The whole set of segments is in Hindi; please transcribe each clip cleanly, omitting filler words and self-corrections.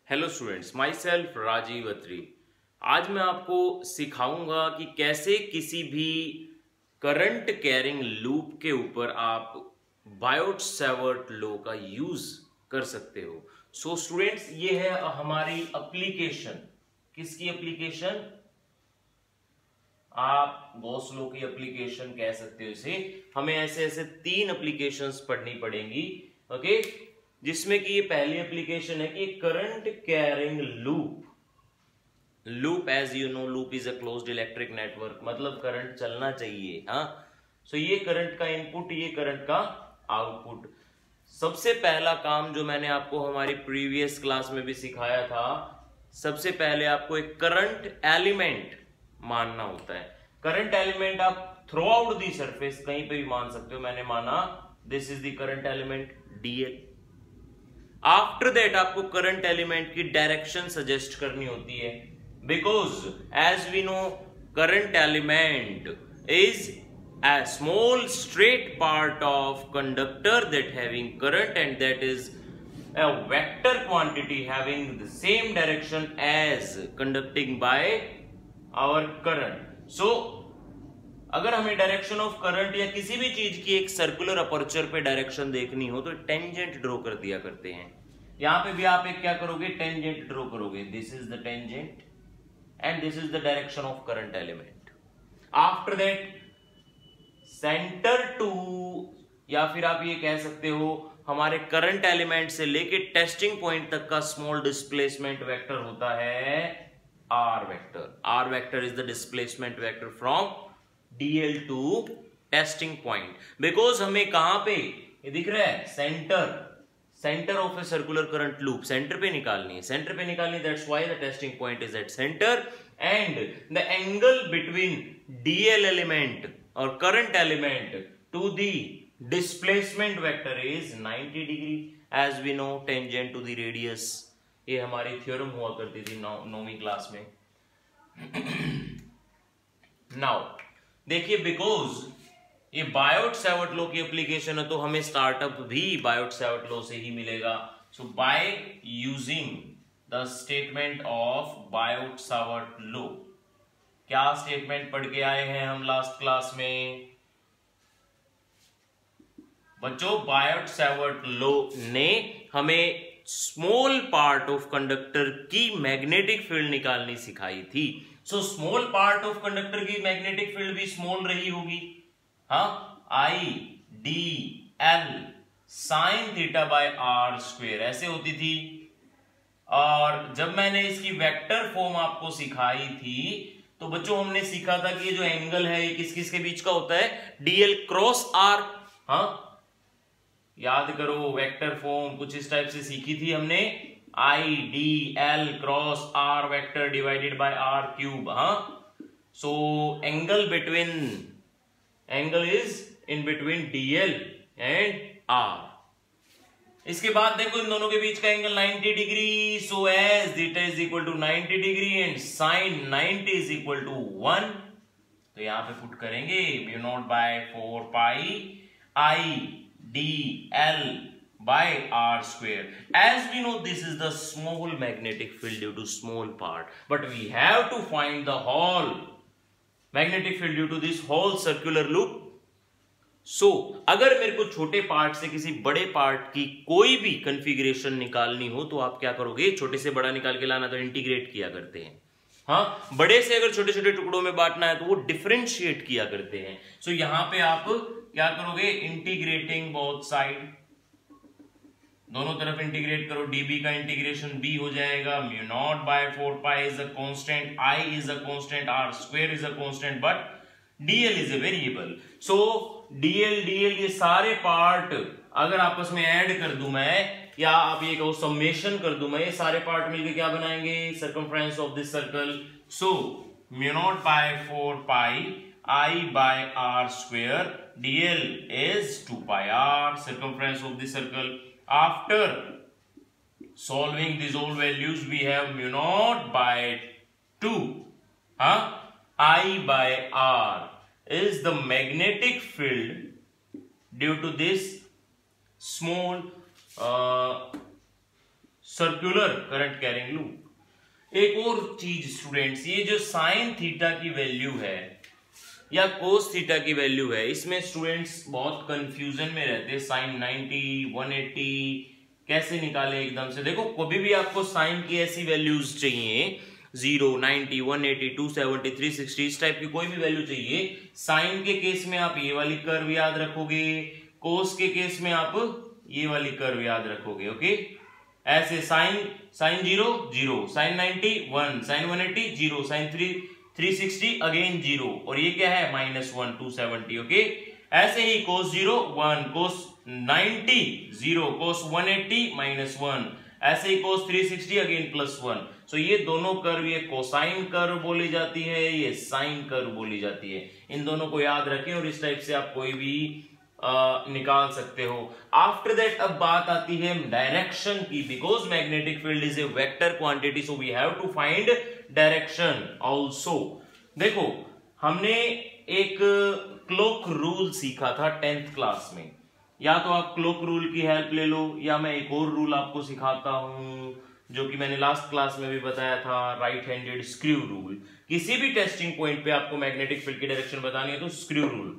Hello students, myself Rajeev Atri. आज मैं आपको सिखाऊंगा कि कैसे किसी भी करंट कैरिंग लूप के ऊपर आप बायोट-सैवर्ट लॉ का यूज कर सकते हो। सो स्टूडेंट्स, ये है हमारी एप्लीकेशन। किसकी एप्लीकेशन? आप गॉस लॉ की एप्लीकेशन कह सकते हो इसे। हमें ऐसे ऐसे 3 एप्लीकेशंस पढ़नी पड़ेंगी, ओके? जिसमें कि ये पहली एप्लीकेशन है कि current carrying loop as you know, loop is a closed electric network, मतलब करंट चलना चाहिए। हाँ, सो ये करंट का इनपुट, ये करंट का आउटपुट। सबसे पहला काम जो मैंने आपको हमारी प्रीवियस क्लास में भी सिखाया था, सबसे पहले आपको एक करंट एलिमेंट मानना होता है। करंट एलिमेंट आप थ्रू आउट दी सरफेस कहीं पे भी मान सकते हो। मैंने माना this is the current element DL. After that आपको करंट एलिमेंट की डायरेक्शन सजेस्ट करनी होती है, because as we know current element is a small straight part of conductor that having current, and that is a vector quantity having the same direction as conducting by our current. So अगर हमें डायरेक्शन ऑफ करंट या किसी भी चीज की एक सर्कुलर अपर्चर पे डायरेक्शन देखनी हो तो टेंजेंट ड्रॉ कर दिया करते हैं। यहां पे भी आप एक क्या करोगे? टेंजेंट ड्रॉ करोगे। This is the tangent and this is the direction of current element. After that centre to, या फिर आप ये कह सकते हो हमारे करंट एलिमेंट से लेके टेस्टिंग पॉइंट तक का स्मॉल डिस्प्लेसमेंट वेक्टर होता है R vector. R vector is the displacement vector from DL to testing point. Because हमें कहां पे ये दिख रहा है? Centre of a circular current loop centre पे निकालनी है, that's why the testing point is at centre, and the angle between DL element और current element to the displacement vector is 90 degree, as we know tangent to the radius. ये हमारी थ्योरम हुआ करती थी 9वीं क्लास में। नाउ देखिए, बिकॉज ये बायोट-सैवर्ट लॉ की एप्लीकेशन है तो हमें स्टार्टअप भी बायोट-सैवर्ट लॉ से ही मिलेगा। So by using the statement of Biot Savart law, क्या स्टेटमेंट पढ़ के आए हैं हम लास्ट क्लास में बच्चों? बायोट-सैवर्ट लॉ ने हमें स्मॉल पार्ट ऑफ कंडक्टर की मैग्नेटिक फील्ड निकालनी सिखाई थी। So small part of conductor की मैग्नेटिक फील्ड भी स्मॉल रही होगी। हाँ, I D L sine theta by R square ऐसे होती थी। और जब मैंने इसकी वेक्टर फॉर्म आपको सिखाई थी तो बच्चों हमने सीखा था कि ये जो एंगल है ये किस किस के बीच का होता है? DL cross R. हाँ, याद करो, वेक्टर फॉर्म कुछ इस टाइप से सीखी थी हमने। I D L cross R vector divided by R cube. हाँ, so angle is in between DL and R. इसके बाद देखो इन दोनों के बीच का angle 90 degree. So as theta is equal to 90 degree and sine 90 is equal to 1, तो यहां पे पुट करेंगे mu not by 4 pi I D L by r square. As we know, this is the small magnetic field due to small part, but we have to find the whole magnetic field due to this whole circular loop. So अगर मेरे को छोटे पार्ट से किसी बड़े पार्ट की कोई भी कॉन्फ़िगरेशन निकालनी हो तो आप क्या करोगे? छोटे से बड़ा निकाल के लाना तो इंटीग्रेट किया करते हैं। हाँ, बड़े से अगर छोटे छोटे टुकड़ों में बांटना है तो वो डिफरेंशिएट किया करते हैं। सो यहां पे आप क्या करोगे? इंटीग्रेटिंग बोथ साइड, दोनों तरफ इंटीग्रेट करो। डीबी का इंटीग्रेशन बी हो जाएगा mu not by 4 pi is a constant, I is a constant, R square is a constant, but DL is a variable. So DL ये सारे पार्ट अगर आपस में ऐड कर दूं मैं, या आप ये कहो समेशन कर दूं मैं, ये सारे पार्ट मिलकर क्या बनाएंगे? Circumference of this circle. So mu not by 4 pi I by R square, DL is 2 pi R, circumference of the circle. After solving these all values, we have mu naught by 2, I by R is the magnetic field due to this small circular current carrying loop. एक और चीज स्टूडेंट्स, ये जो साइन थीटा की वैल्यू है या कोस थीटा की वैल्यू है, इसमें स्टूडेंट्स बहुत कंफ्यूजन में रहते हैं। साइन 90, 180 कैसे निकाले एकदम से। देखो कभी भी आपको साइन की ऐसी वैल्यूज चाहिए 0, 90, 180, 270, 360 इस टाइप की कोई भी वैल्यू चाहिए, साइन के केस में आप ये वाली कर्व याद रखोगे, कोस के केस में आप ये वाली कर्व याद रखोगे। ओके, ऐसे sine 0 0, sine 90 1, sine 180 0, sine 360 again 0, और ये क्या है -1 270। ओके, ऐसे ही कोस 0 1, कोस 90 0, कोस 180 -1, ऐसे ही कोस 360 अगेन +1। सो ये दोनों कर्व, ये कोसाइन कर्व बोली जाती है, ये साइन कर्व बोली जाती है। इन दोनों को याद रखें और इस टाइप से आप कोई भी निकाल सकते हो। आफ्टर दैट अब बात आती है डायरेक्शन की, because magnetic field is a vector quantity, so we have to find direction also. देखो हमने एक क्लॉक रूल सीखा था 10th क्लास में, या तो आप क्लॉक रूल की हेल्प ले लो, या मैं एक और रूल आपको सिखाता हूं जो कि मैंने लास्ट क्लास में भी बताया था, राइट हैंडेड स्क्रू रूल। किसी भी टेस्टिंग पॉइंट पे आपको मैग्नेटिक फील्ड की डायरेक्शन बतानी है तो स्क्रू रूल,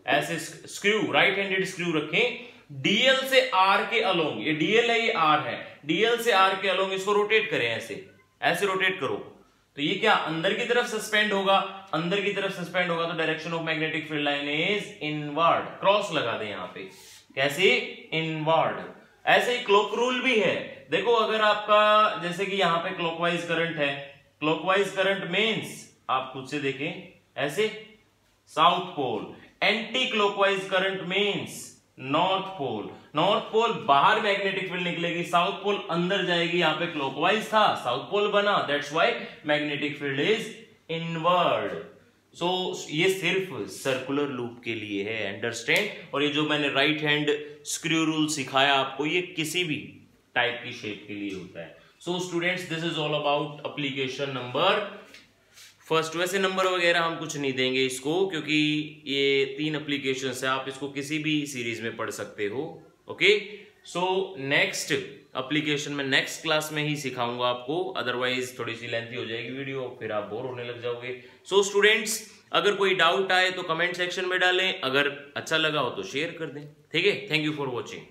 ऐसे स्क्रू राइट हैंडेड स्क्रू रखें, डीएल से आर के अलोंग, ये डीएल है ये आर है, डीएल से आर के अलोंग इसको रोटेट करें, ऐसे रोटेट करो तो ये क्या अंदर की तरफ सस्पेंड होगा, अंदर की तरफ सस्पेंड होगा तो direction of magnetic field line is inward. Cross लगा दें यहां पे, कैसे इनवर्ड। ऐसे ही क्लॉक रूल भी है। देखो अगर आपका जैसे कि यहां पे क्लॉकवाइज करंट है, क्लॉकवाइज करंट मींस आप खुद से देखें ऐसे south pole, anti clockwise current means north pole. North pole बाहर मैग्नेटिक फील्ड निकलेगी, साउथ पोल अंदर जाएगी, यहां पे क्लॉकवाइज था साउथ पोल बना, that's why magnetic field is inward. So ये सिर्फ सर्कुलर लूप के लिए है, अंडरस्टैंड। और ये जो मैंने राइट हैंड स्क्रू रूल सिखाया आपको, ये किसी भी टाइप की शेप के लिए होता है। So students this is all about application number first. वैसे नंबर वगैरह हम कुछ नहीं देंगे इसको, क्योंकि ये 3 एप्लीकेशन है, आप इसको किसी भी सीरीज में पढ़ सकते हो। ओके, सो नेक्स्ट एप्लीकेशन में नेक्स्ट क्लास में ही सिखाऊंगा आपको, अदरवाइज थोड़ी सी लेंथी हो जाएगी वीडियो, फिर आप बोर होने लग जाओगे। सो स्टूडेंट्स अगर कोई डाउट आए तो कमेंट सेक्शन में डालें, अगर अच्छा लगा हो तो शेयर कर दें। ठीक है, थैंक यू फॉर वॉचिंग।